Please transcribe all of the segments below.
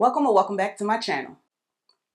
Welcome or welcome back to my channel.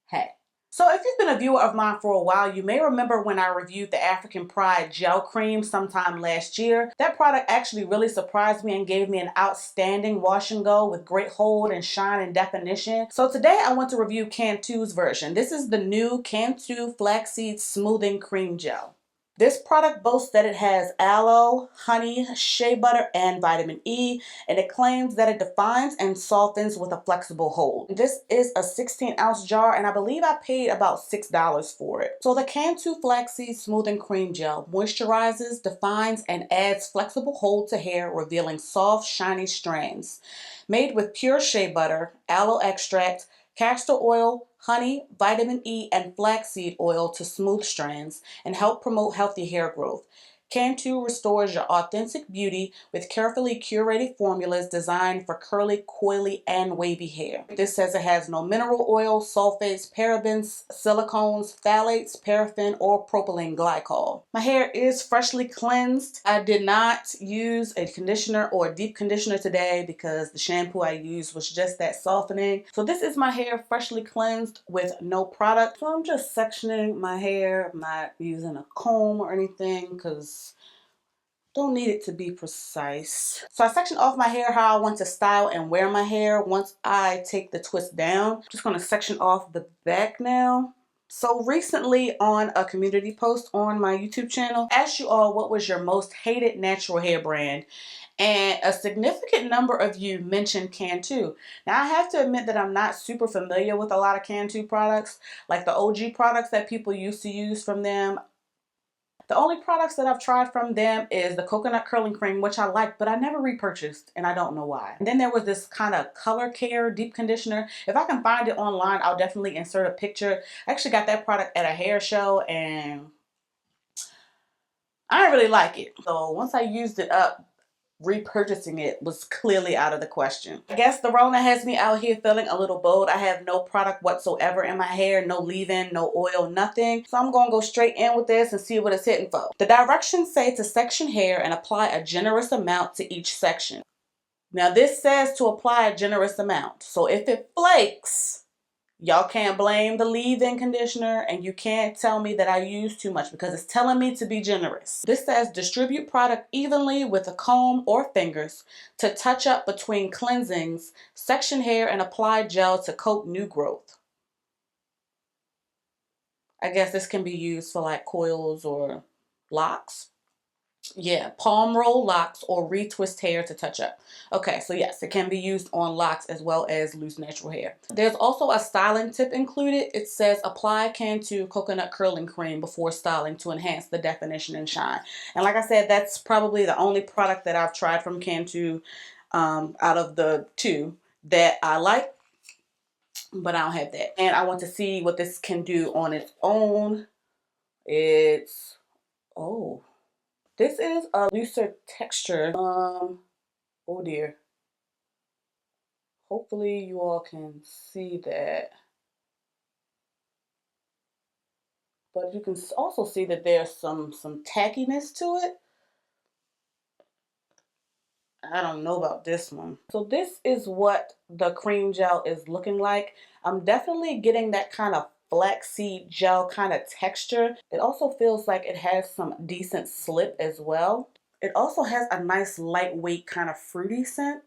Hey. So if you've been a viewer of mine for a while, you may remember when I reviewed the African Pride Gel Cream sometime last year. That product actually really surprised me and gave me an outstanding wash and go with great hold and shine and definition. So today I want to review Cantu's version. This is the new Cantu Flaxseed Smoothing Cream Gel. This product boasts that it has aloe, honey, shea butter, and vitamin E, and it claims that it defines and softens with a flexible hold. This is a 16-ounce jar, and I believe I paid about $6 for it. So the Cantu Flaxseed Smoothing Cream Gel moisturizes, defines, and adds flexible hold to hair, revealing soft, shiny strands. Made with pure shea butter, aloe extract, castor oil, honey, vitamin E, and flaxseed oil to smooth strands and help promote healthy hair growth. Cantu restores your authentic beauty with carefully curated formulas designed for curly, coily, and wavy hair. This says it has no mineral oil, sulfates, parabens, silicones, phthalates, paraffin, or propylene glycol. My hair is freshly cleansed. I did not use a conditioner or a deep conditioner today because the shampoo I used was just that softening. So this is my hair freshly cleansed with no product. So I'm just sectioning my hair. I'm not using a comb or anything because don't need it to be precise. So I section off my hair how I want to style and wear my hair once I take the twist down. I'm just going to section off the back now. So recently on a community post on my YouTube channel, I asked you all what was your most hated natural hair brand. And a significant number of you mentioned Cantu. Now I have to admit that I'm not super familiar with a lot of Cantu products. Like the OG products that people used to use from them, the only products that I've tried from them is the coconut curling cream, which I like, but I never repurchased, and I don't know why. And then there was this kind of color care deep conditioner. If I can find it online, I'll definitely insert a picture. I actually got that product at a hair show, and I didn't really like it. So once I used it up, repurchasing it was clearly out of the question. I guess the Rona has me out here feeling a little bold. I have no product whatsoever in my hair, no leave-in, no oil, nothing. So I'm going to go straight in with this and see what it's hitting for. The directions say to section hair and apply a generous amount to each section. Now this says to apply a generous amount. So if it flakes, y'all can't blame the leave-in conditioner, and you can't tell me that I use too much because it's telling me to be generous. This says distribute product evenly with a comb or fingers to touch up between cleansings, section hair, and apply gel to coat new growth. I guess this can be used for like coils or locks. Yeah, palm roll locks or retwist hair to touch up. Okay, so yes, it can be used on locks as well as loose natural hair. There's also a styling tip included. It says apply Cantu coconut curling cream before styling to enhance the definition and shine. And like I said, that's probably the only product that I've tried from Cantu out of the two that I like, but I don't have that. And I want to see what this can do on its own. It's, oh. This is a looser texture. Oh dear. Hopefully you all can see that. But you can also see that there's some tackiness to it. I don't know about this one. So this is what the cream gel is looking like. I'm definitely getting that kind of flaxseed gel kind of texture. It also feels like it has some decent slip as well. It also has a nice lightweight kind of fruity scent.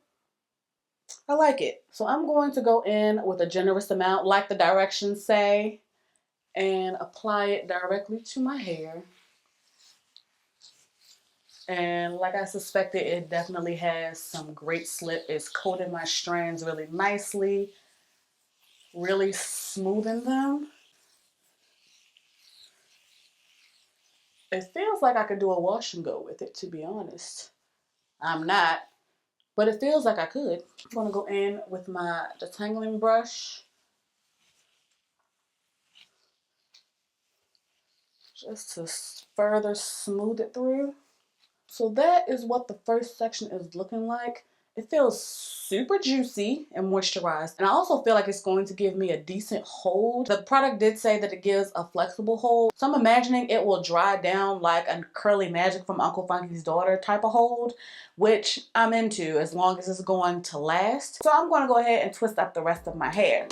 I like it. So I'm going to go in with a generous amount, like the directions say, and apply it directly to my hair. And like I suspected, it definitely has some great slip. It's coated my strands really nicely, really smoothing them. It feels like I could do a wash and go with it, to be honest. I'm not, but it feels like I could. I'm going to go in with my detangling brush just to further smooth it through. So that is what the first section is looking like. It feels super juicy and moisturized. And I also feel like it's going to give me a decent hold. The product did say that it gives a flexible hold. So I'm imagining it will dry down like a Curly Magic from Uncle Funky's Daughter type of hold, which I'm into as long as it's going to last. So I'm going to go ahead and twist up the rest of my hair.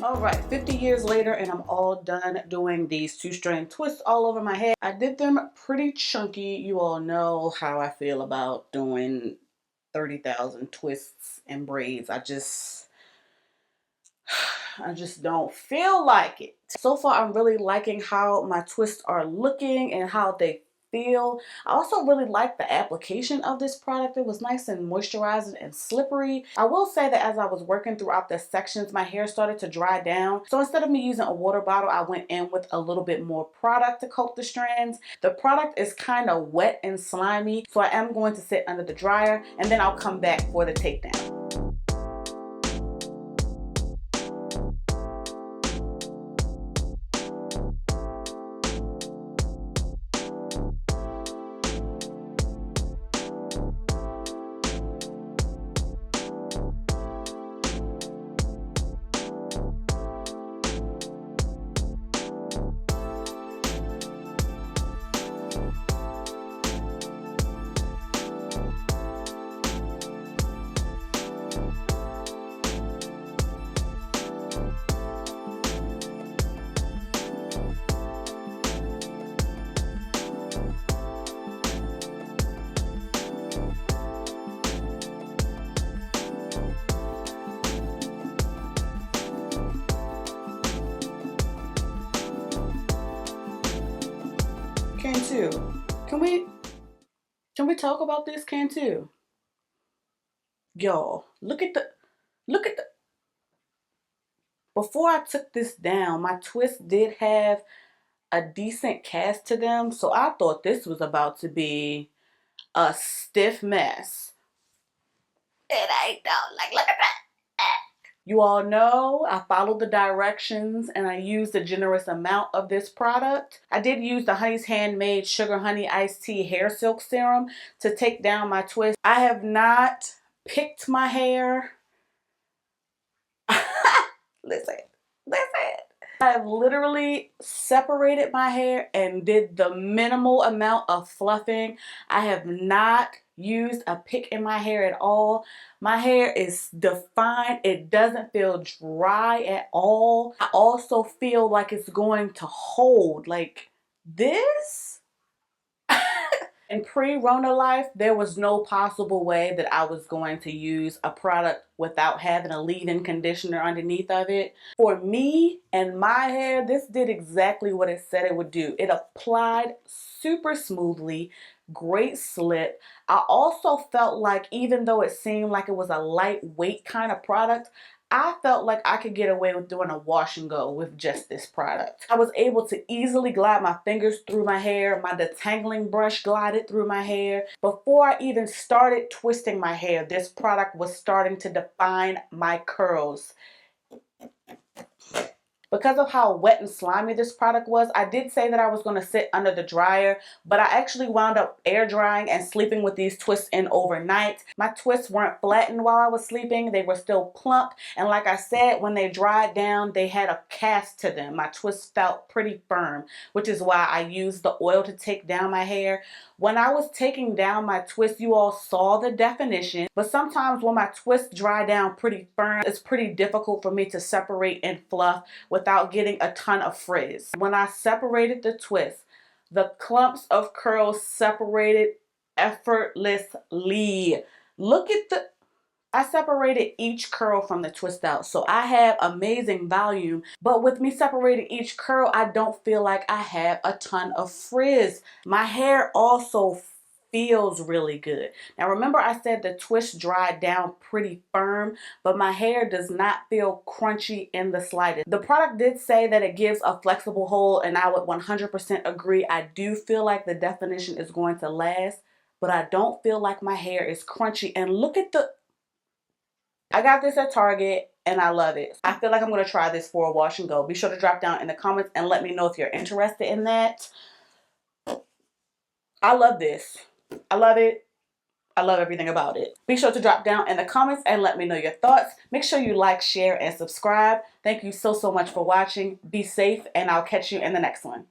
All right, 50 years later, and I'm all done doing these 2-strand twists all over my head. I did them pretty chunky. You all know how I feel about doing 30,000 twists and braids. I just don't feel like it. So far, I'm really liking how my twists are looking and how they feel. I also really like the application of this product. It was nice and moisturizing and slippery. I will say that as I was working throughout the sections, my hair started to dry down. So instead of me using a water bottle, I went in with a little bit more product to coat the strands. The product is kind of wet and slimy, so I am going to sit under the dryer and then I'll come back for the takedown. Cantu, can we talk about this, Cantu? Y'all, look at the before I took this down, my twists did have a decent cast to them, so I thought this was about to be a stiff mess. It ain't though. Like, look at that. You all know I followed the directions and I used a generous amount of this product. I did use the Honey's Handmade Sugar Honey Iced Tea Hair Silk Serum to take down my twist. I have not picked my hair. Listen. I have literally separated my hair and did the minimal amount of fluffing. I have not used a pick in my hair at all. My hair is defined. It doesn't feel dry at all. I also feel like it's going to hold like this. In pre-Rona life, there was no possible way that I was going to use a product without having a leave-in conditioner underneath of it. For me and my hair, this did exactly what it said it would do. It applied super smoothly, great slip. I also felt like even though it seemed like it was a lightweight kind of product, I felt like I could get away with doing a wash and go with just this product. I was able to easily glide my fingers through my hair. My detangling brush glided through my hair. Before I even started twisting my hair, this product was starting to define my curls. Because of how wet and slimy this product was, I did say that I was going to sit under the dryer, but I actually wound up air drying and sleeping with these twists in overnight. My twists weren't flattened while I was sleeping. They were still plump. And like I said, when they dried down, they had a cast to them. My twists felt pretty firm, which is why I used the oil to take down my hair. When I was taking down my twist, you all saw the definition, but sometimes when my twists dry down pretty firm, it's pretty difficult for me to separate and fluff without getting a ton of frizz. When I separated the twist, the clumps of curls separated effortlessly. Look at I separated each curl from the twist out, so I have amazing volume, but with me separating each curl, I don't feel like I have a ton of frizz. My hair also feels really good. Now remember I said the twist dried down pretty firm, but my hair does not feel crunchy in the slightest. The product did say that it gives a flexible hold, and I would 100% agree. I do feel like the definition is going to last, but I don't feel like my hair is crunchy. And look at I got this at Target and I love it. I feel like I'm going to try this for a wash and go. Be sure to drop down in the comments and let me know if you're interested in that. I love this. I love it. I love everything about it. Be sure to drop down in the comments and let me know your thoughts. Make sure you like, share, and subscribe. Thank you so much for watching. Be safe, and I'll catch you in the next one.